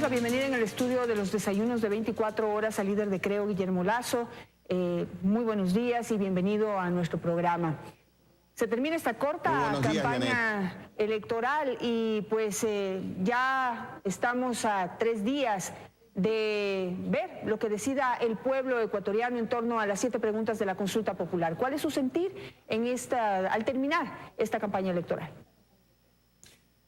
la bienvenida en el estudio de los desayunos de 24 horas al líder de Creo, Guillermo Lasso. Muy buenos días y bienvenido a nuestro programa. Se termina esta corta campaña electoral y pues ya estamos a 3 días de ver lo que decida el pueblo ecuatoriano en torno a las 7 preguntas de la consulta popular. ¿Cuál es su sentir al terminar esta campaña electoral?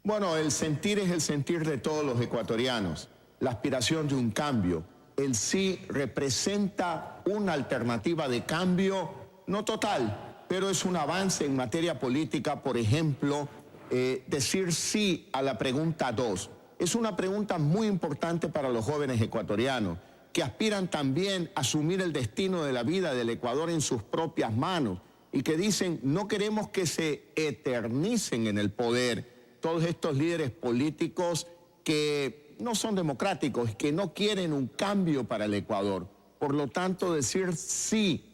Bueno, el sentir es el sentir de todos los ecuatorianos, la aspiración de un cambio. El sí representa una alternativa de cambio, no total, pero es un avance en materia política. Por ejemplo, decir sí a la pregunta 2. Es una pregunta muy importante para los jóvenes ecuatorianos, que aspiran también a asumir el destino de la vida del Ecuador en sus propias manos y que dicen, no queremos que se eternicen en el poder todos estos líderes políticos que no son democráticos, que no quieren un cambio para el Ecuador. Por lo tanto, decir sí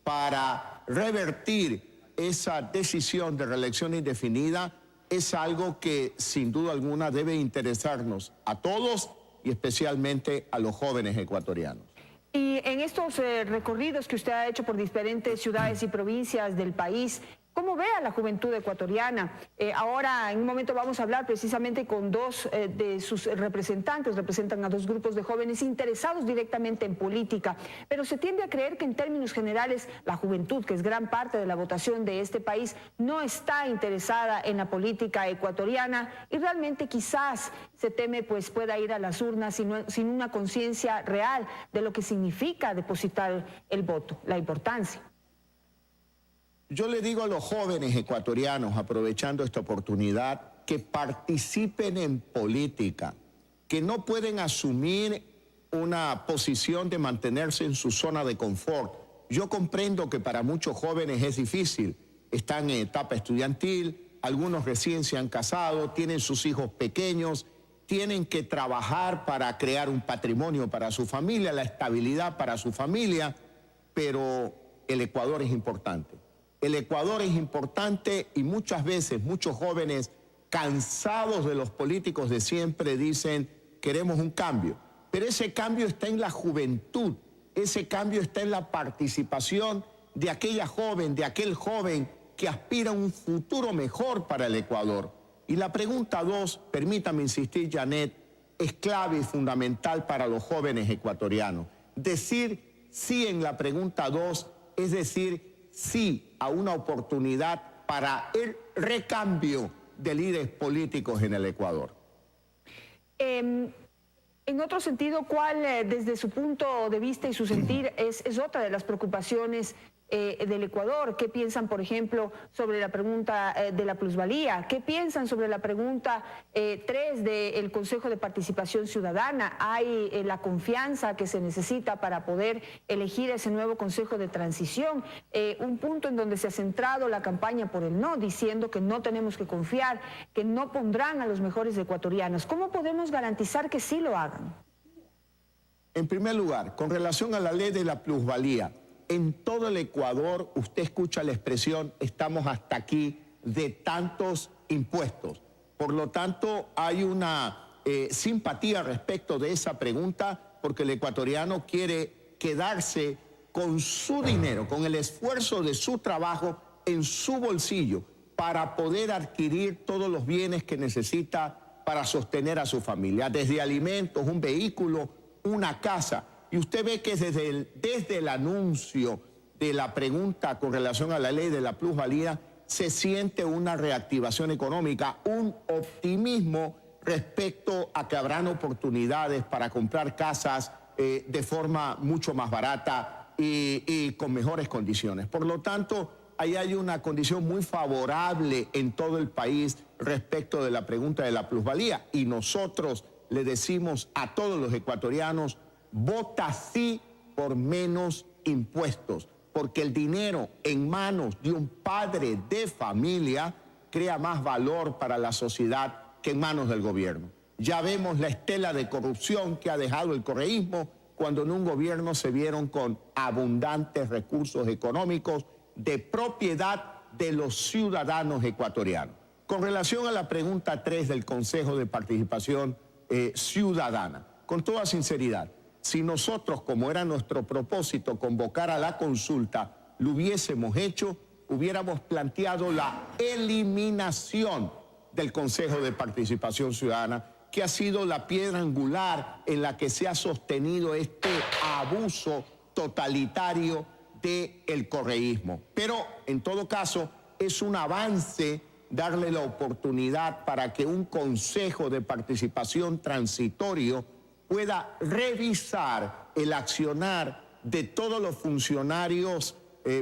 para revertir esa decisión de reelección indefinida es algo que sin duda alguna debe interesarnos a todos y especialmente a los jóvenes ecuatorianos. Y en estos recorridos que usted ha hecho por diferentes ciudades y provincias del país, ¿cómo ve a la juventud ecuatoriana? Ahora, en un momento vamos a hablar precisamente con 2 de sus representantes. Representan a 2 grupos de jóvenes interesados directamente en política. Pero se tiende a creer que en términos generales la juventud, que es gran parte de la votación de este país, no está interesada en la política ecuatoriana y realmente quizás se teme pues pueda ir a las urnas sin una conciencia real de lo que significa depositar el voto, la importancia. Yo le digo a los jóvenes ecuatorianos, aprovechando esta oportunidad, que participen en política, que no pueden asumir una posición de mantenerse en su zona de confort. Yo comprendo que para muchos jóvenes es difícil, están en etapa estudiantil, algunos recién se han casado, tienen sus hijos pequeños, tienen que trabajar para crear un patrimonio para su familia, la estabilidad para su familia, pero el Ecuador es importante. El Ecuador es importante y muchas veces muchos jóvenes cansados de los políticos de siempre dicen queremos un cambio. Pero ese cambio está en la juventud, ese cambio está en la participación de aquella joven, de aquel joven que aspira a un futuro mejor para el Ecuador. Y la pregunta 2, permítame insistir, Janet, es clave y fundamental para los jóvenes ecuatorianos. Decir sí en la pregunta 2 es decir sí a una oportunidad para el recambio de líderes políticos en el Ecuador. En otro sentido, ¿cuál desde su punto de vista y su sentir es otra de las preocupaciones del Ecuador? ¿Qué piensan, por ejemplo, sobre la pregunta de la plusvalía? ¿Qué piensan sobre la pregunta 3 del Consejo de Participación Ciudadana? ¿Hay la confianza que se necesita para poder elegir ese nuevo Consejo de Transición? Un punto en donde se ha centrado la campaña por el no, diciendo que no tenemos que confiar, que no pondrán a los mejores ecuatorianos. ¿Cómo podemos garantizar que sí lo hagan? En primer lugar, con relación a la ley de la plusvalía, en todo el Ecuador usted escucha la expresión estamos hasta aquí de tantos impuestos. Por lo tanto, hay una simpatía respecto de esa pregunta porque el ecuatoriano quiere quedarse con su dinero, con el esfuerzo de su trabajo en su bolsillo para poder adquirir todos los bienes que necesita para sostener a su familia, desde alimentos, un vehículo, una casa. Y usted ve que desde el anuncio de la pregunta con relación a la ley de la plusvalía se siente una reactivación económica, un optimismo respecto a que habrán oportunidades para comprar casas de forma mucho más barata y con mejores condiciones. Por lo tanto, ahí hay una condición muy favorable en todo el país respecto de la pregunta de la plusvalía. Y nosotros le decimos a todos los ecuatorianos, vota sí por menos impuestos, porque el dinero en manos de un padre de familia crea más valor para la sociedad que en manos del gobierno. Ya vemos la estela de corrupción que ha dejado el correísmo cuando en un gobierno se vieron con abundantes recursos económicos de propiedad de los ciudadanos ecuatorianos. Con relación a la pregunta 3 del Consejo de Participación Ciudadana, con toda sinceridad, si nosotros, como era nuestro propósito, convocar a la consulta, lo hubiésemos hecho, hubiéramos planteado la eliminación del Consejo de Participación Ciudadana, que ha sido la piedra angular en la que se ha sostenido este abuso totalitario del correísmo. Pero, en todo caso, es un avance darle la oportunidad para que un Consejo de Participación transitorio pueda revisar el accionar de todos los funcionarios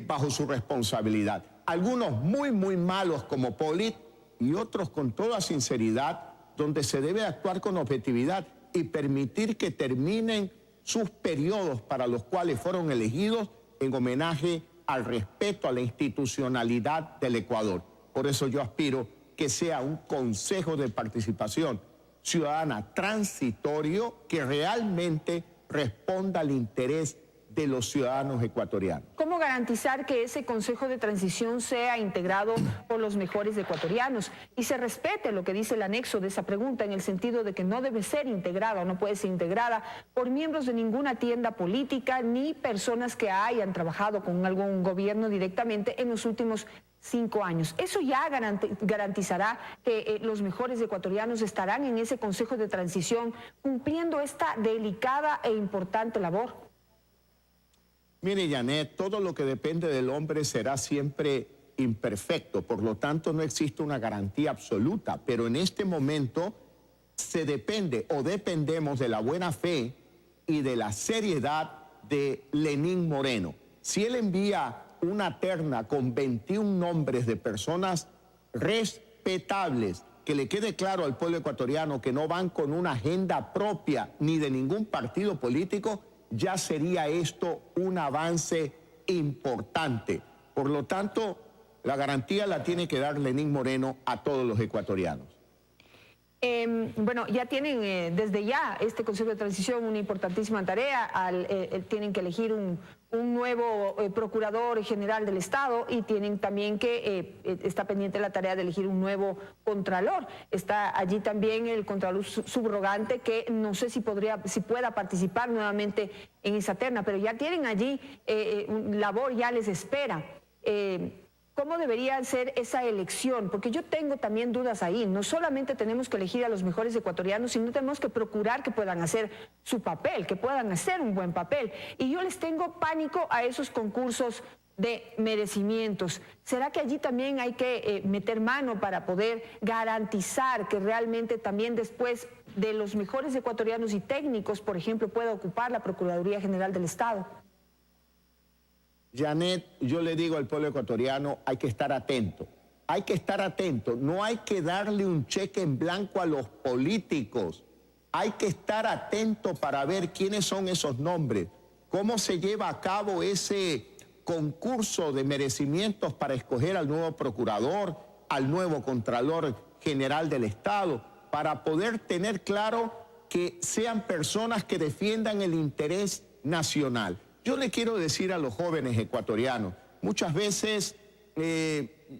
bajo su responsabilidad. Algunos muy malos como Polit y otros con toda sinceridad, donde se debe actuar con objetividad y permitir que terminen sus periodos para los cuales fueron elegidos en homenaje al respeto a la institucionalidad del Ecuador. Por eso yo aspiro que sea un Consejo de Participación Ciudadana transitorio que realmente responda al interés de los ciudadanos ecuatorianos. ¿Cómo garantizar que ese Consejo de Transición sea integrado por los mejores ecuatorianos y se respete lo que dice el anexo de esa pregunta, en el sentido de que no debe ser integrada o no puede ser integrada por miembros de ninguna tienda política ni personas que hayan trabajado con algún gobierno directamente en los últimos 5 años? Eso ya garantizará que los mejores ecuatorianos estarán en ese Consejo de Transición cumpliendo esta delicada e importante labor. Mire, Janet, todo lo que depende del hombre será siempre imperfecto, por lo tanto no existe una garantía absoluta, pero en este momento se depende o dependemos de la buena fe y de la seriedad de Lenín Moreno. Si él envía una terna con 21 nombres de personas respetables, que le quede claro al pueblo ecuatoriano que no van con una agenda propia ni de ningún partido político, ya sería esto un avance importante. Por lo tanto, la garantía la tiene que dar Lenín Moreno a todos los ecuatorianos. Bueno, ya tienen desde ya este Consejo de Transición una importantísima tarea. Tienen que elegir un nuevo Procurador General del Estado y tienen también que, está pendiente la tarea de elegir un nuevo Contralor. Está allí también el Contralor subrogante, que no sé si pueda participar nuevamente en esa terna, pero ya tienen allí labor, ya les espera. ¿Cómo debería ser esa elección? Porque yo tengo también dudas ahí. No solamente tenemos que elegir a los mejores ecuatorianos, sino tenemos que procurar que puedan hacer su papel, que puedan hacer un buen papel. Y yo les tengo pánico a esos concursos de merecimientos. ¿Será que allí también hay que meter mano para poder garantizar que realmente también después de los mejores ecuatorianos y técnicos, por ejemplo, pueda ocupar la Procuraduría General del Estado? Janet, yo le digo al pueblo ecuatoriano, hay que estar atento. Hay que estar atento. No hay que darle un cheque en blanco a los políticos. Hay que estar atento para ver quiénes son esos nombres, cómo se lleva a cabo ese concurso de merecimientos para escoger al nuevo procurador, al nuevo Contralor General del Estado, para poder tener claro que sean personas que defiendan el interés nacional. Yo le quiero decir a los jóvenes ecuatorianos, muchas veces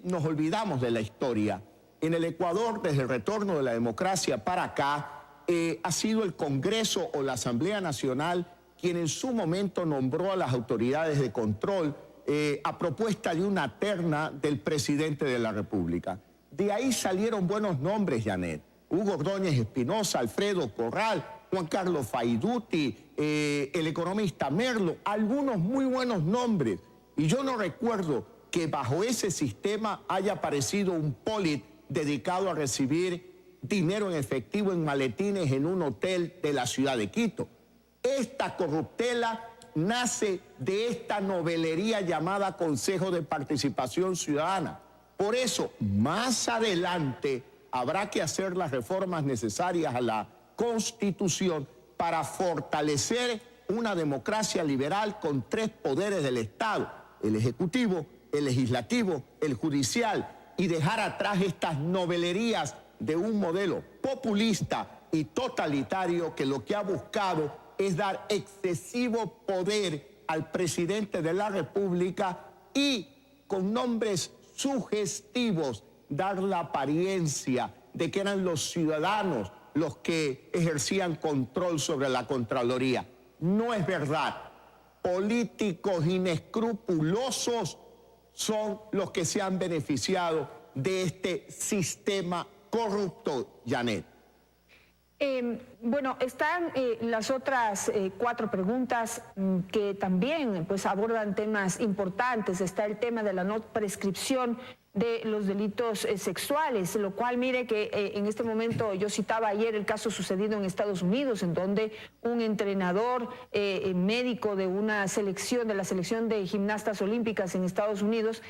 nos olvidamos de la historia. En el Ecuador, desde el retorno de la democracia para acá, ha sido el Congreso o la Asamblea Nacional quien en su momento nombró a las autoridades de control a propuesta de una terna del presidente de la República. De ahí salieron buenos nombres, Janet. Hugo Ordóñez Espinosa, Alfredo Corral, Juan Carlos Faiduti, el economista Merlo, algunos muy buenos nombres. Y yo no recuerdo que bajo ese sistema haya aparecido un Polit dedicado a recibir dinero en efectivo en maletines en un hotel de la ciudad de Quito. Esta corruptela nace de esta novelería llamada Consejo de Participación Ciudadana. Por eso, más adelante, habrá que hacer las reformas necesarias a la Constitución para fortalecer una democracia liberal con 3 poderes del Estado: el Ejecutivo, el Legislativo, el Judicial, y dejar atrás estas novelerías de un modelo populista y totalitario que lo que ha buscado es dar excesivo poder al presidente de la República y, con nombres sugestivos, dar la apariencia de que eran los ciudadanos los que ejercían control sobre la Contraloría. No es verdad. Políticos inescrupulosos son los que se han beneficiado de este sistema corrupto, Janet. Bueno, están las otras 4 preguntas que también pues, abordan temas importantes. Está el tema de la no prescripción de los delitos sexuales, lo cual mire que en este momento yo citaba ayer el caso sucedido en Estados Unidos, en donde un entrenador médico de una selección, de la selección de gimnastas olímpicas en Estados Unidos,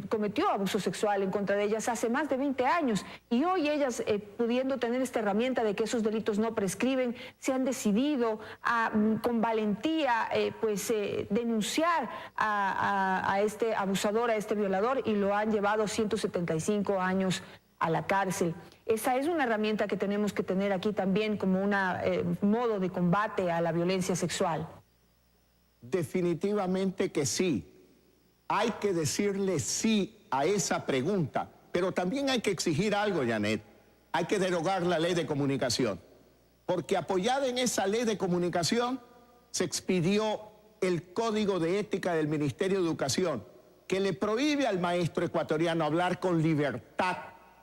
cometió abuso sexual en contra de ellas hace más de 20 años y hoy ellas, pudiendo tener esta herramienta de que esos delitos no prescriben, se han decidido con valentía denunciar a este abusador, a este violador, y lo han llevado 175 años a la cárcel. Esa es una herramienta que tenemos que tener aquí también como un modo de combate a la violencia sexual. Definitivamente que sí. Hay que decirle sí a esa pregunta, pero también hay que exigir algo, Janet. Hay que derogar la ley de comunicación, porque apoyada en esa ley de comunicación se expidió el Código de Ética del Ministerio de Educación, que le prohíbe al maestro ecuatoriano hablar con libertad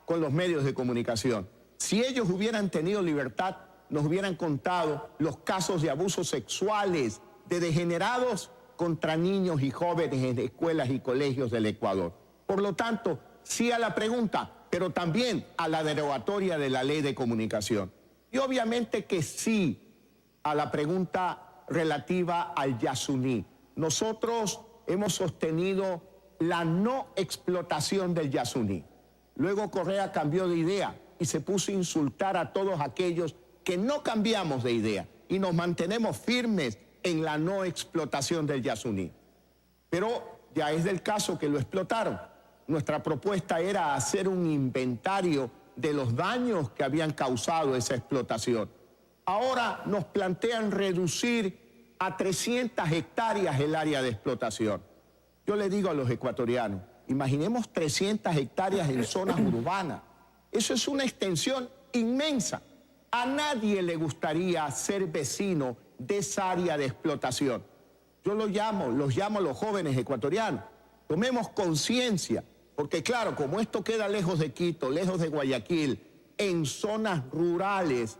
con los medios de comunicación. Si ellos hubieran tenido libertad, nos hubieran contado los casos de abusos sexuales, de degenerados contra niños y jóvenes en escuelas y colegios del Ecuador. Por lo tanto, sí a la pregunta, pero también a la derogatoria de la ley de comunicación. Y obviamente que sí a la pregunta relativa al Yasuní. Nosotros hemos sostenido la no explotación del Yasuní. Luego Correa cambió de idea y se puso a insultar a todos aquellos que no cambiamos de idea y nos mantenemos firmes en la no explotación del Yasuní. Pero ya es del caso que lo explotaron. Nuestra propuesta era hacer un inventario de los daños que habían causado esa explotación. Ahora nos plantean reducir a 300 hectáreas el área de explotación. Yo le digo a los ecuatorianos, imaginemos 300 hectáreas en zonas urbanas. Eso es una extensión inmensa. A nadie le gustaría ser vecino de esa área de explotación. Yo los llamo a los jóvenes ecuatorianos. Tomemos conciencia, porque claro, como esto queda lejos de Quito, lejos de Guayaquil, en zonas rurales,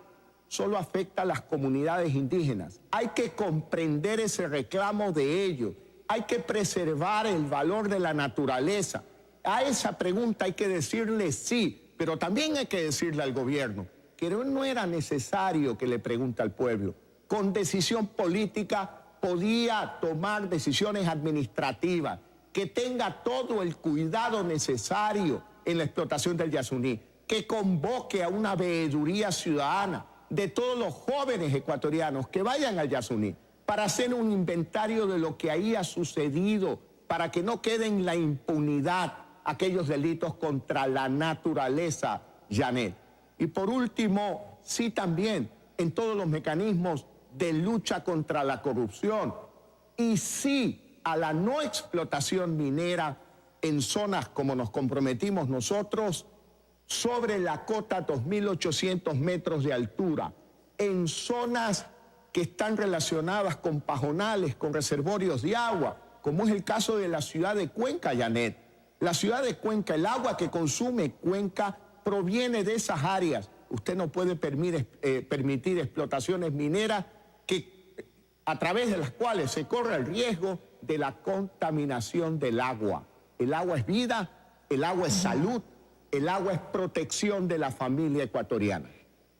solo afecta a las comunidades indígenas. Hay que comprender ese reclamo de ellos. Hay que preservar el valor de la naturaleza. A esa pregunta hay que decirle sí, pero también hay que decirle al gobierno que no era necesario que le pregunte al pueblo. Con decisión política podía tomar decisiones administrativas, que tenga todo el cuidado necesario en la explotación del Yasuní, que convoque a una veeduría ciudadana de todos los jóvenes ecuatorianos que vayan al Yasuní para hacer un inventario de lo que ahí ha sucedido, para que no quede en la impunidad aquellos delitos contra la naturaleza, Janet. Y por último, sí también en todos los mecanismos de lucha contra la corrupción y sí a la no explotación minera en zonas como nos comprometimos nosotros, sobre la cota 2.800 metros de altura, en zonas que están relacionadas con pajonales, con reservorios de agua, como es el caso de la ciudad de Cuenca, Janet. La ciudad de Cuenca, el agua que consume Cuenca proviene de esas áreas. Usted no puede permitir explotaciones mineras a través de las cuales se corre el riesgo de la contaminación del agua. El agua es vida, el agua es salud, el agua es protección de la familia ecuatoriana.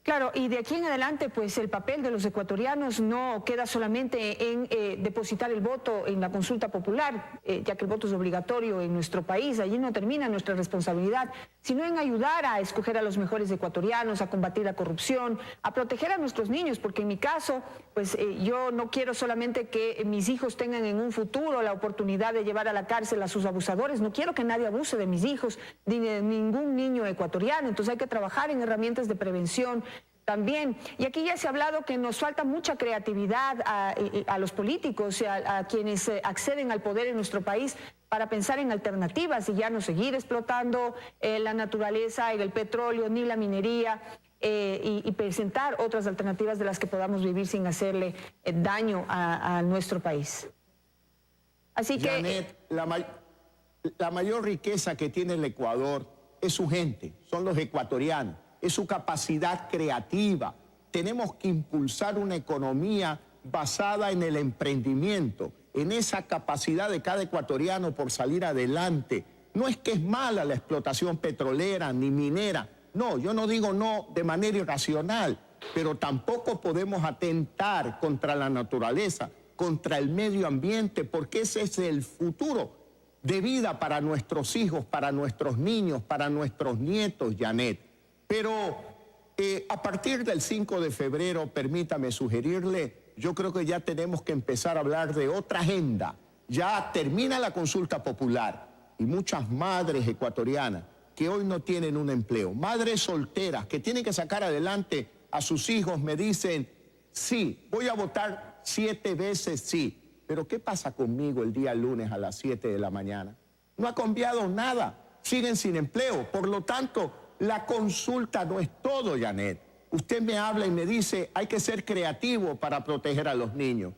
Claro, y de aquí en adelante, pues el papel de los ecuatorianos no queda solamente en depositar el voto en la consulta popular, ya que el voto es obligatorio en nuestro país, allí no termina nuestra responsabilidad, sino en ayudar a escoger a los mejores ecuatorianos, a combatir la corrupción, a proteger a nuestros niños, porque en mi caso, pues yo no quiero solamente que mis hijos tengan en un futuro la oportunidad de llevar a la cárcel a sus abusadores, no quiero que nadie abuse de mis hijos, ni de ningún niño ecuatoriano, entonces hay que trabajar en herramientas de prevención también. Y aquí ya se ha hablado que nos falta mucha creatividad a los políticos, a quienes acceden al poder en nuestro país, para pensar en alternativas y ya no seguir explotando la naturaleza, el petróleo ni la minería. y presentar otras alternativas de las que podamos vivir sin hacerle daño a nuestro país. Así que... Janet, la mayor riqueza que tiene el Ecuador es su gente, son los ecuatorianos, es su capacidad creativa. Tenemos que impulsar una economía basada en el emprendimiento, en esa capacidad de cada ecuatoriano por salir adelante. No es que es mala la explotación petrolera ni minera, no, yo no digo no de manera irracional, pero tampoco podemos atentar contra la naturaleza, contra el medio ambiente, porque ese es el futuro de vida para nuestros hijos, para nuestros niños, para nuestros nietos, Janet. Pero a partir del 5 de febrero, permítame sugerirle, yo creo que ya tenemos que empezar a hablar de otra agenda. Ya termina la consulta popular y muchas madres ecuatorianas que hoy no tienen un empleo, madres solteras que tienen que sacar adelante a sus hijos, me dicen, sí, voy a votar 7 veces sí, pero ¿qué pasa conmigo el día lunes a las 7 de la mañana? No ha cambiado nada, siguen sin empleo, por lo tanto, la consulta no es todo, Janet. Usted me habla y me dice, hay que ser creativo para proteger a los niños.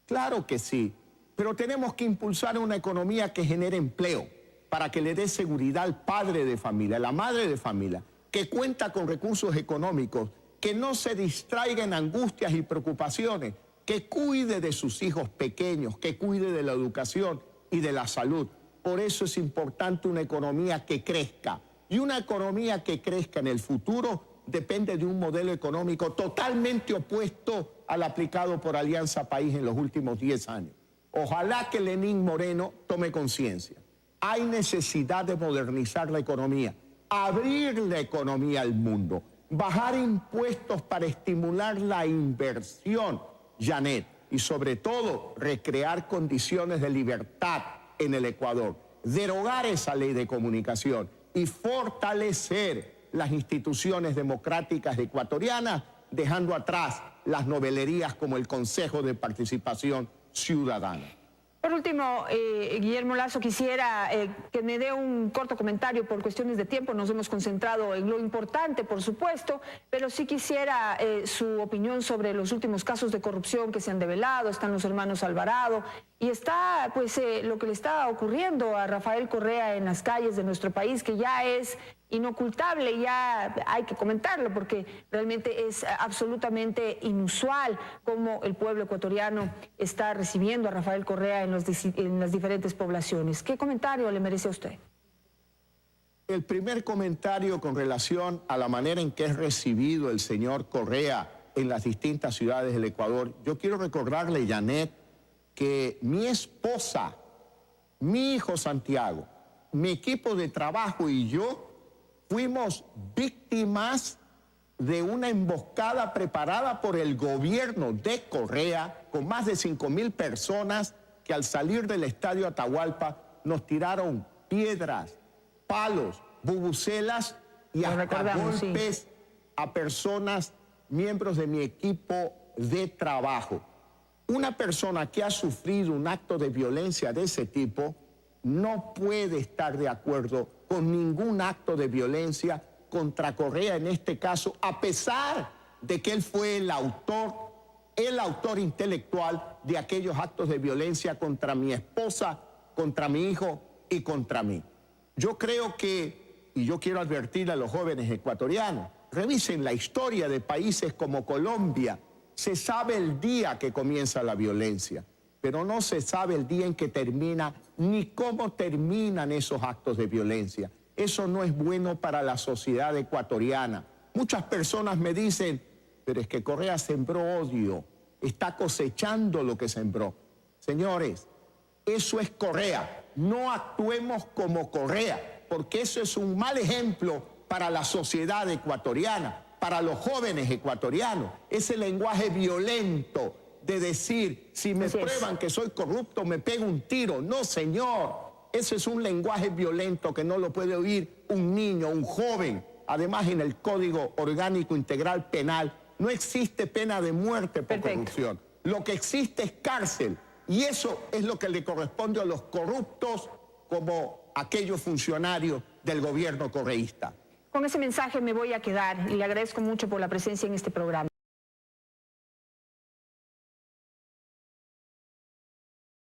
Claro que sí, pero tenemos que impulsar una economía que genere empleo para que le dé seguridad al padre de familia, a la madre de familia, que cuenta con recursos económicos, que no se distraiga en angustias y preocupaciones, que cuide de sus hijos pequeños, que cuide de la educación y de la salud. Por eso es importante una economía que crezca. Y una economía que crezca en el futuro depende de un modelo económico totalmente opuesto al aplicado por Alianza País en los últimos 10 años. Ojalá que Lenín Moreno tome conciencia. Hay necesidad de modernizar la economía, abrir la economía al mundo, bajar impuestos para estimular la inversión, Janet, y sobre todo recrear condiciones de libertad en el Ecuador, derogar esa ley de comunicación y fortalecer las instituciones democráticas ecuatorianas, dejando atrás las novelerías como el Consejo de Participación Ciudadana. Por último, Guillermo Lasso, quisiera que me dé un corto comentario por cuestiones de tiempo. Nos hemos concentrado en lo importante, por supuesto, pero sí quisiera su opinión sobre los últimos casos de corrupción que se han develado. Están los hermanos Alvarado y está pues lo que le está ocurriendo a Rafael Correa en las calles de nuestro país, que ya es inocultable, ya hay que comentarlo porque realmente es absolutamente inusual cómo el pueblo ecuatoriano está recibiendo a Rafael Correa en las diferentes poblaciones. ¿Qué comentario le merece a usted? El primer comentario con relación a la manera en que es recibido el señor Correa en las distintas ciudades del Ecuador, yo quiero recordarle, Janet, que mi esposa, mi hijo Santiago, mi equipo de trabajo y yo fuimos víctimas de una emboscada preparada por el gobierno de Correa con más de 5.000 personas que al salir del estadio Atahualpa nos tiraron piedras, palos, bubucelas y hasta golpes a personas, miembros de mi equipo de trabajo. Una persona que ha sufrido un acto de violencia de ese tipo no puede estar de acuerdo con ningún acto de violencia contra Correa en este caso, a pesar de que él fue el autor intelectual de aquellos actos de violencia contra mi esposa, contra mi hijo y contra mí. Yo creo que, y yo quiero advertir a los jóvenes ecuatorianos, revisen la historia de países como Colombia. Se sabe el día que comienza la violencia, pero no se sabe el día en que termina ni cómo terminan esos actos de violencia. Eso no es bueno para la sociedad ecuatoriana. Muchas personas me dicen, pero es que Correa sembró odio, está cosechando lo que sembró. Señores, eso es Correa. No actuemos como Correa, porque eso es un mal ejemplo para la sociedad ecuatoriana, para los jóvenes ecuatorianos. Ese lenguaje violento de decir, si me prueban que soy corrupto, me pego un tiro. No, señor. Ese es un lenguaje violento que no lo puede oír un niño, un joven. Además, en el Código Orgánico Integral Penal no existe pena de muerte por corrupción. Lo que existe es cárcel. Y eso es lo que le corresponde a los corruptos como aquellos funcionarios del gobierno correísta. Con ese mensaje me voy a quedar y le agradezco mucho por la presencia en este programa.